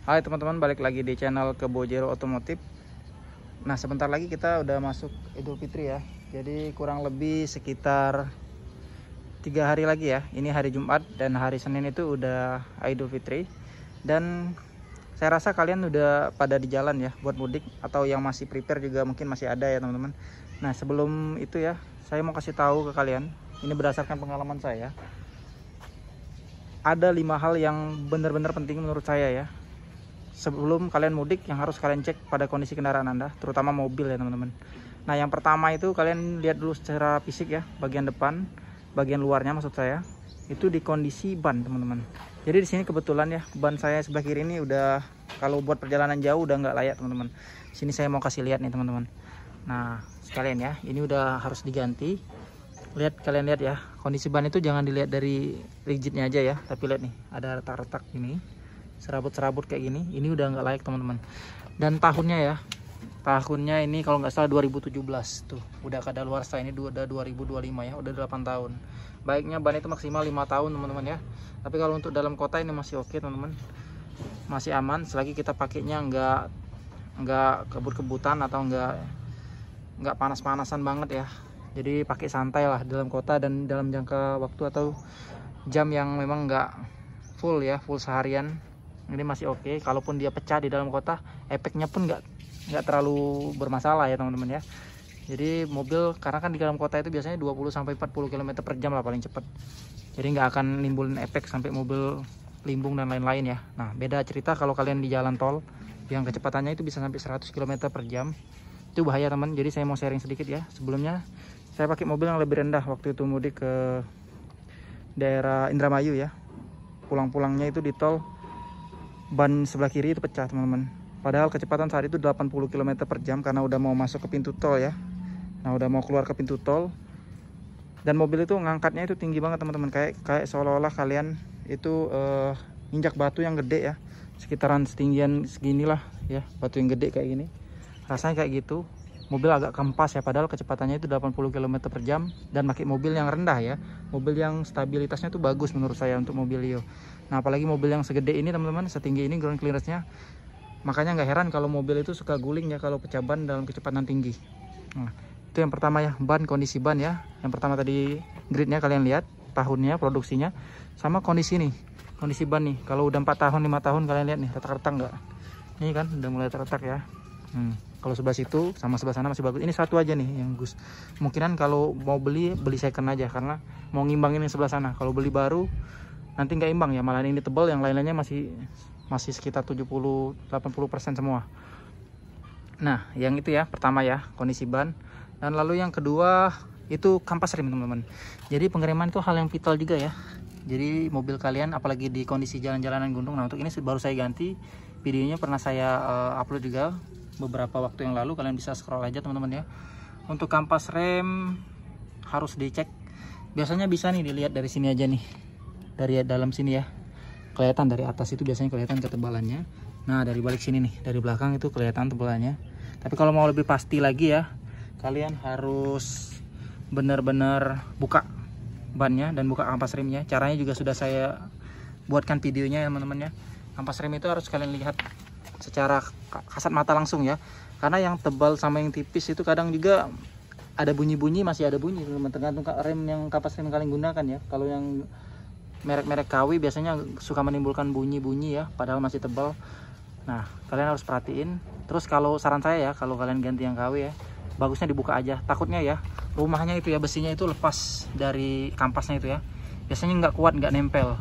Hai teman-teman, balik lagi di channel Kebojero Otomotif. Nah, sebentar lagi kita udah masuk Idul Fitri ya. Jadi kurang lebih sekitar 3 hari lagi ya. Ini hari Jumat dan hari Senin itu udah Idul Fitri. Dan saya rasa kalian udah pada di jalan ya buat mudik, atau yang masih prepare juga mungkin masih ada ya teman-teman. Nah, sebelum itu ya, saya mau kasih tahu ke kalian, ini berdasarkan pengalaman saya. Ada 5 hal yang benar-benar penting menurut saya ya. Sebelum kalian mudik, yang harus kalian cek pada kondisi kendaraan Anda, terutama mobil ya teman-teman. Nah, yang pertama itu kalian lihat dulu secara fisik ya, bagian depan, bagian luarnya maksud saya, itu di kondisi ban teman-teman. Jadi di sini kebetulan ya, ban saya sebelah kiri ini udah, kalau buat perjalanan jauh udah nggak layak teman-teman. Sini saya mau kasih lihat nih teman-teman. Nah, sekalian ya, ini udah harus diganti. Kalian lihat ya, kondisi ban itu jangan dilihat dari rigidnya aja ya, tapi lihat nih, ada retak-retak ini, serabut-serabut kayak gini. Ini udah nggak layak teman-teman. Dan tahunnya ya, tahunnya ini kalau nggak salah 2017 tuh, udah kadaluarsa. Ini udah 2025 ya, udah 8 tahun. Baiknya ban itu maksimal 5 tahun teman-teman ya. Tapi kalau untuk dalam kota ini masih oke teman-teman, masih aman selagi kita pakainya nggak kebut-kebutan atau nggak panas-panasan banget ya. Jadi pakai santai lah dalam kota dan dalam jangka waktu atau jam yang memang nggak full ya, full seharian. Ini masih oke. Kalaupun dia pecah di dalam kota, efeknya pun nggak terlalu bermasalah ya teman-teman ya. Jadi mobil, karena kan di dalam kota itu biasanya 20-40 km per jam lah paling cepat. Jadi nggak akan nimbulin efek sampai mobil limbung dan lain-lain ya. Nah, beda cerita kalau kalian di jalan tol yang kecepatannya itu bisa sampai 100 km per jam. Itu bahaya teman. Jadi saya mau sharing sedikit ya. Sebelumnya saya pakai mobil yang lebih rendah waktu itu mudik ke daerah Indramayu ya. Pulang-pulangnya itu di tol, ban sebelah kiri itu pecah teman-teman. Padahal kecepatan saat itu 80 km per jam karena udah mau masuk ke pintu tol ya. Nah, udah mau keluar ke pintu tol. Dan mobil itu ngangkatnya itu tinggi banget teman-teman, kayak seolah-olah kalian itu injak batu yang gede ya. Sekitaran setinggian seginilah ya, batu yang gede kayak gini. Rasanya kayak gitu. Mobil agak kempas ya, padahal kecepatannya itu 80 km per jam dan pakai mobil yang rendah ya. Mobil yang stabilitasnya tuh bagus menurut saya untuk mobilio. Nah, apalagi mobil yang segede ini teman-teman, setinggi ini ground clearance-nya. Makanya nggak heran kalau mobil itu suka guling ya kalau pecah ban dalam kecepatan tinggi. Nah, itu yang pertama ya, ban, kondisi ban ya. Yang pertama tadi gridnya kalian lihat, tahunnya, produksinya, sama kondisi nih. Kondisi ban nih, kalau udah 4 tahun, 5 tahun kalian lihat nih, retak-retak nggak? Ini kan udah mulai retak ya. Kalau sebelah situ sama sebelah sana masih bagus. Ini satu aja nih yang Gus. Kemungkinan kalau mau beli second aja karena mau ngimbangin yang sebelah sana. Kalau beli baru nanti nggak imbang ya, malah ini tebal, yang lain-lainnya masih sekitar 70-80% semua. Nah, yang itu ya pertama ya, kondisi ban. Dan lalu yang kedua itu kampas rem teman-teman. Jadi pengereman itu hal yang vital juga ya. Jadi mobil kalian apalagi di kondisi jalan-jalanan gunung. Nah, untuk ini baru saya ganti. Videonya pernah saya upload juga beberapa waktu yang lalu, kalian bisa scroll aja teman-teman ya. Untuk kampas rem harus dicek. Biasanya bisa nih dilihat dari sini aja nih, dari dalam sini ya, kelihatan. Dari atas itu biasanya kelihatan ketebalannya. Nah, dari balik sini nih, dari belakang itu kelihatan tebalannya. Tapi kalau mau lebih pasti lagi ya, kalian harus benar-benar buka bannya dan buka kampas remnya. Caranya juga sudah saya buatkan videonya ya teman-teman ya. Kampas rem itu harus kalian lihat secara kasat mata langsung ya, karena yang tebal sama yang tipis itu kadang juga ada bunyi-bunyi, masih ada bunyi teman-teman, tergantung rem yang kampas rem yang kalian gunakan ya. Kalau yang merek-merek KW biasanya suka menimbulkan bunyi-bunyi ya, padahal masih tebal. Nah, kalian harus perhatiin. Terus kalau saran saya ya, kalau kalian ganti yang KW ya, bagusnya dibuka aja. Takutnya ya rumahnya itu ya, besinya itu lepas dari kampasnya itu ya, biasanya nggak kuat, nggak nempel.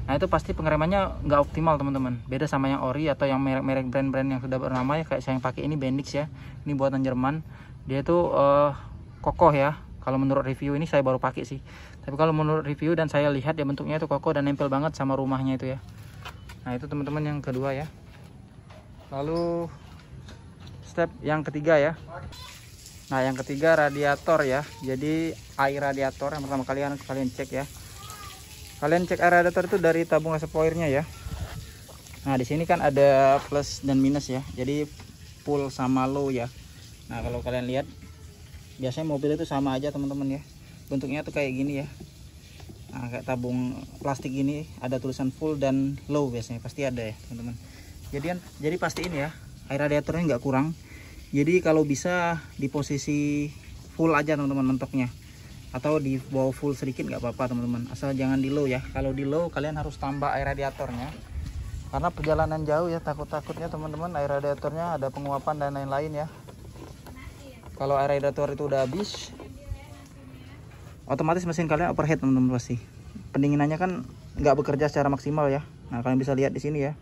Nah, itu pasti pengeremannya nggak optimal teman-teman. Beda sama yang ori atau yang merek-merek brand-brand yang sudah bernama ya, kayak saya yang pakai ini Bendix ya. Ini buatan Jerman. Dia tuh kokoh ya. Kalau menurut review, ini saya baru pakai sih. Tapi kalau menurut review dan saya lihat ya, bentuknya itu kokoh dan nempel banget sama rumahnya itu ya. Nah, itu teman-teman yang kedua ya. Lalu step yang ketiga ya. Nah, yang ketiga radiator ya. Jadi air radiator yang pertama kalian cek ya. Kalian cek air radiator itu dari tabung reservoirnya ya. Nah, di sini kan ada plus dan minus ya. Jadi full sama low ya. Nah, kalau kalian lihat biasanya mobil itu sama aja teman-teman ya. Bentuknya tuh kayak gini ya. Nah, kayak tabung plastik ini ada tulisan full dan low, biasanya pasti ada ya teman-teman. Jadi pastiin ya air radiatornya nggak kurang. Jadi kalau bisa di posisi full aja teman-teman mentoknya, atau di bawah full sedikit nggak apa-apa teman-teman, asal jangan di low ya. Kalau di low kalian harus tambah air radiatornya, karena perjalanan jauh ya, takutnya teman-teman air radiatornya ada penguapan dan lain-lain ya. Kalau air radiator itu udah habis, otomatis mesin kalian overheat teman-teman, pasti pendinginannya kan nggak bekerja secara maksimal ya. Nah kalian bisa lihat di sini ya.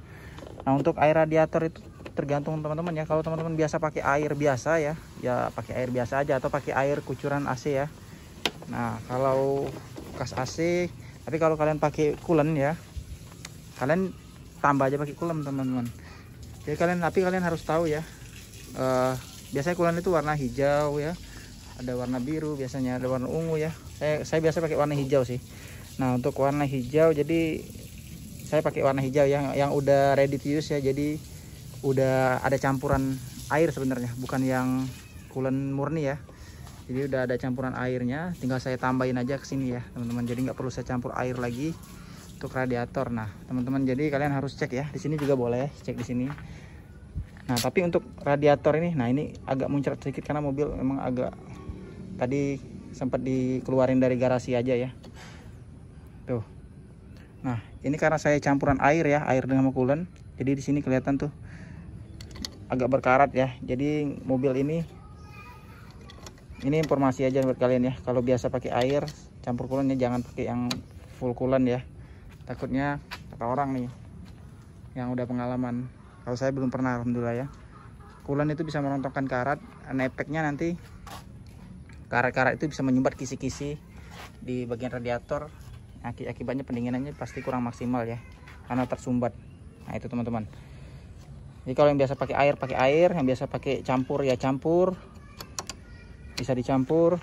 Nah untuk air radiator itu tergantung teman-teman ya. Kalau teman-teman biasa pakai air biasa ya, ya pakai air biasa aja, atau pakai air kucuran AC ya. Nah kalau bekas AC, tapi kalau kalian pakai coolant ya, kalian tambah aja pakai coolant teman-teman. Jadi kalian harus tahu ya, biasanya coolant itu warna hijau ya, ada warna biru, biasanya ada warna ungu ya. Saya biasa pakai warna hijau sih. Nah untuk warna hijau, jadi saya pakai warna hijau yang udah ready to use ya. Jadi udah ada campuran air sebenarnya, bukan yang coolant murni ya. Jadi udah ada campuran airnya, tinggal saya tambahin aja ke sini ya teman-teman. Jadi nggak perlu saya campur air lagi untuk radiator. Nah teman-teman, jadi kalian harus cek ya. Di sini juga boleh cek di sini. Nah tapi untuk radiator ini, nah ini agak muncrat sedikit karena mobil memang agak tadi sempat dikeluarin dari garasi aja ya. Tuh. Nah ini karena saya campuran air ya, air dengan coolant. Jadi di sini kelihatan tuh agak berkarat ya. Jadi mobil ini informasi aja buat kalian ya. Kalau biasa pakai air campur coolantnya, jangan pakai yang full coolant ya. Takutnya kata orang nih yang udah pengalaman. Kalau saya belum pernah, alhamdulillah ya. Coolant itu bisa merontokkan karat, dan efeknya nanti karat-karat itu bisa menyumbat kisi-kisi di bagian radiator. Akibatnya pendinginannya pasti kurang maksimal ya, karena tersumbat. Nah itu teman-teman. Jadi kalau yang biasa pakai air, yang biasa pakai campur ya campur, bisa dicampur.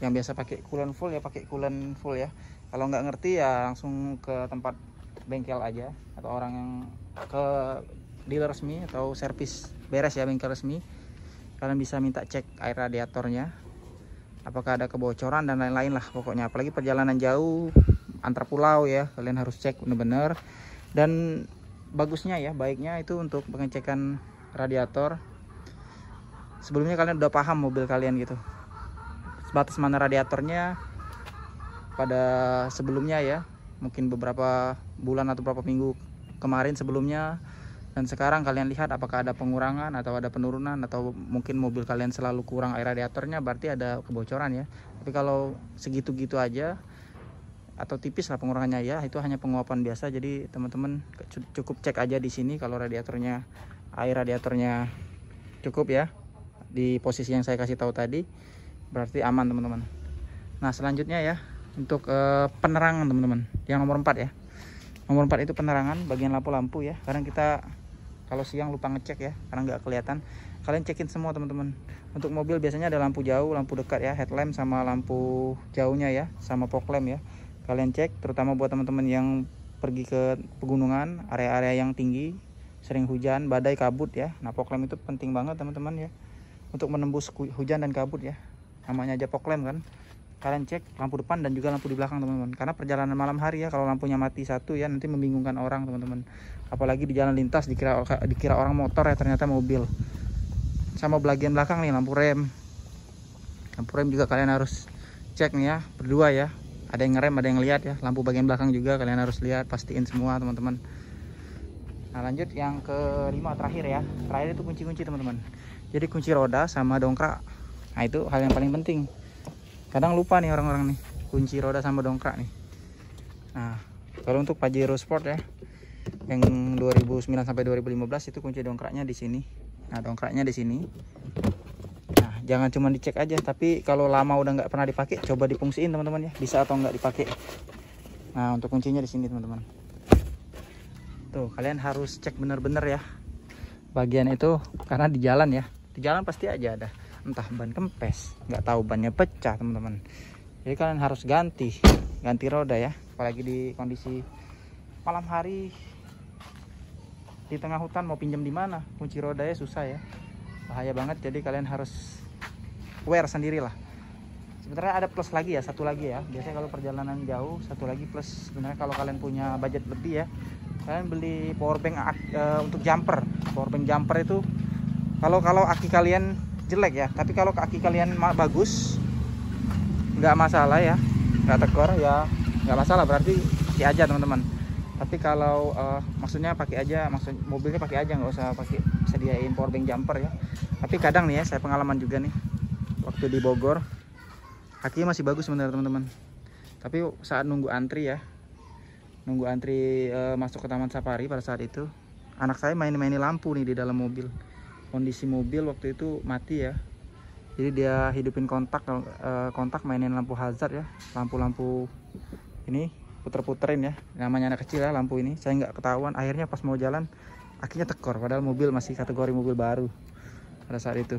Yang biasa pakai coolant full ya pakai coolant full ya. Kalau nggak ngerti ya langsung ke tempat bengkel aja, atau orang yang ke dealer resmi atau servis beres ya, bengkel resmi. Kalian bisa minta cek air radiatornya, apakah ada kebocoran dan lain-lain lah pokoknya. Apalagi perjalanan jauh antar pulau ya, kalian harus cek bener-bener. Dan bagusnya ya, baiknya itu untuk pengecekan radiator sebelumnya kalian udah paham mobil kalian gitu, sebatas mana radiatornya pada sebelumnya ya, mungkin beberapa bulan atau beberapa minggu kemarin sebelumnya. Dan sekarang kalian lihat apakah ada pengurangan atau ada penurunan, atau mungkin mobil kalian selalu kurang air radiatornya, berarti ada kebocoran ya. Tapi kalau segitu-gitu aja atau tipis lah pengurangannya ya, itu hanya penguapan biasa. Jadi teman-teman cukup cek aja di sini kalau radiatornya, air radiatornya cukup ya di posisi yang saya kasih tahu tadi, berarti aman teman-teman. Nah selanjutnya ya, untuk penerangan teman-teman, yang nomor 4 ya. Nomor 4 itu penerangan bagian lampu-lampu ya. Kadang kita kalau siang lupa ngecek ya, karena nggak kelihatan. Kalian cekin semua teman-teman. Untuk mobil biasanya ada lampu jauh, lampu dekat ya, headlamp sama lampu jauhnya ya, sama fog lamp ya. Kalian cek, terutama buat teman-teman yang pergi ke pegunungan, area-area yang tinggi, sering hujan, badai, kabut ya. Nah fog lamp itu penting banget teman-teman ya, untuk menembus hujan dan kabut ya. Namanya aja fog lamp kan. Kalian cek lampu depan dan juga lampu di belakang teman-teman, karena perjalanan malam hari ya, kalau lampunya mati satu ya nanti membingungkan orang teman-teman. Apalagi di jalan lintas dikira orang motor ya, ternyata mobil. Sama bagian belakang nih, lampu rem juga kalian harus cek nih ya, berdua ya. Ada yang ngerem, ada yang lihat ya. Lampu bagian belakang juga kalian harus lihat, pastiin semua teman-teman. Nah lanjut yang kelima terakhir ya. Terakhir itu kunci-kunci teman-teman. Jadi kunci roda sama dongkrak. Nah itu hal yang paling penting. Kadang lupa nih orang-orang nih, kunci roda sama dongkrak nih. Nah kalau untuk Pajero Sport ya, yang 2009 sampai 2015 itu kunci dongkraknya di sini. Nah dongkraknya di sini. Nah jangan cuma dicek aja, tapi kalau lama udah nggak pernah dipakai, coba difungsiin teman-teman ya, bisa atau nggak dipakai. Nah untuk kuncinya di sini teman-teman. Tuh kalian harus cek bener-bener ya bagian itu, karena di jalan ya, di jalan pasti aja ada entah ban kempes, nggak tahu bannya pecah teman-teman. Jadi kalian harus ganti roda ya, apalagi di kondisi malam hari di tengah hutan, mau pinjam di mana kunci roda ya susah ya, bahaya banget. Jadi kalian harus aware sendiri lah. Sebenarnya ada plus lagi ya, satu lagi ya, biasanya kalau perjalanan jauh satu lagi plus sebenarnya, kalau kalian punya budget lebih ya, kalian beli powerbank untuk jumper. Powerbank jumper itu kalau aki kalian jelek ya, tapi kalau aki kalian bagus nggak masalah ya, nggak tekor ya, nggak masalah, berarti pakai aja teman-teman. Tapi kalau maksudnya pakai aja, maksud mobilnya pakai aja, nggak usah pakai sediain powerbank jumper ya. Tapi kadang nih ya, saya pengalaman juga nih waktu di Bogor, aki masih bagus sebenarnya teman-teman, tapi saat nunggu antri ya, nunggu antri masuk ke Taman Safari, pada saat itu anak saya main-mainin lampu nih di dalam mobil. Kondisi mobil waktu itu mati ya, jadi dia hidupin kontak mainin lampu hazard ya, lampu-lampu ini puter-puterin ya, namanya anak kecil ya lampu ini. Saya nggak ketahuan, akhirnya pas mau jalan akinya tekor, padahal mobil masih kategori mobil baru pada saat itu.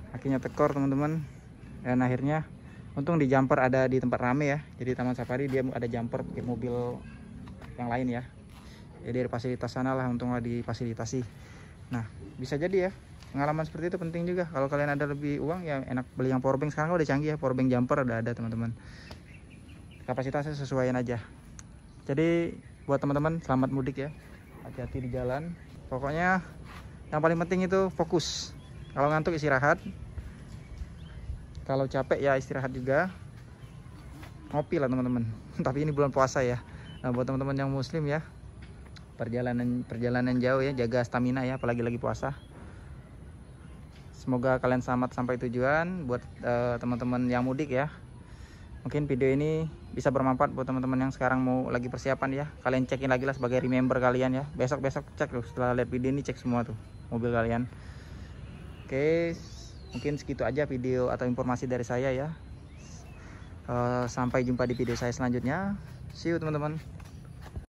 Akinya tekor teman-teman, dan akhirnya untung di jumper ada di tempat rame ya, jadi Taman Safari dia ada jumper pakai mobil yang lain ya, jadi dari fasilitas sana lah, untunglah difasilitasi. Nah bisa jadi ya, pengalaman seperti itu penting juga. Kalau kalian ada lebih uang ya enak beli yang powerbank. Sekarang udah canggih ya, powerbank jumper udah ada teman-teman, kapasitasnya sesuaiin aja. Jadi buat teman-teman selamat mudik ya, hati-hati di jalan. Pokoknya yang paling penting itu fokus. Kalau ngantuk istirahat, kalau capek ya istirahat juga, ngopi lah teman-teman. Tapi ini bulan puasa ya. Nah buat teman-teman yang muslim ya, perjalanan jauh ya, jaga stamina ya, apalagi lagi puasa. Semoga kalian selamat sampai tujuan. Buat teman-teman yang mudik ya, mungkin video ini bisa bermanfaat buat teman-teman yang sekarang mau lagi persiapan ya. Kalian cekin lagi lah sebagai remember kalian ya. Besok-besok cek tuh, setelah lihat video ini cek semua tuh mobil kalian. Oke, mungkin segitu aja video atau informasi dari saya ya. Sampai jumpa di video saya selanjutnya. See you teman-teman.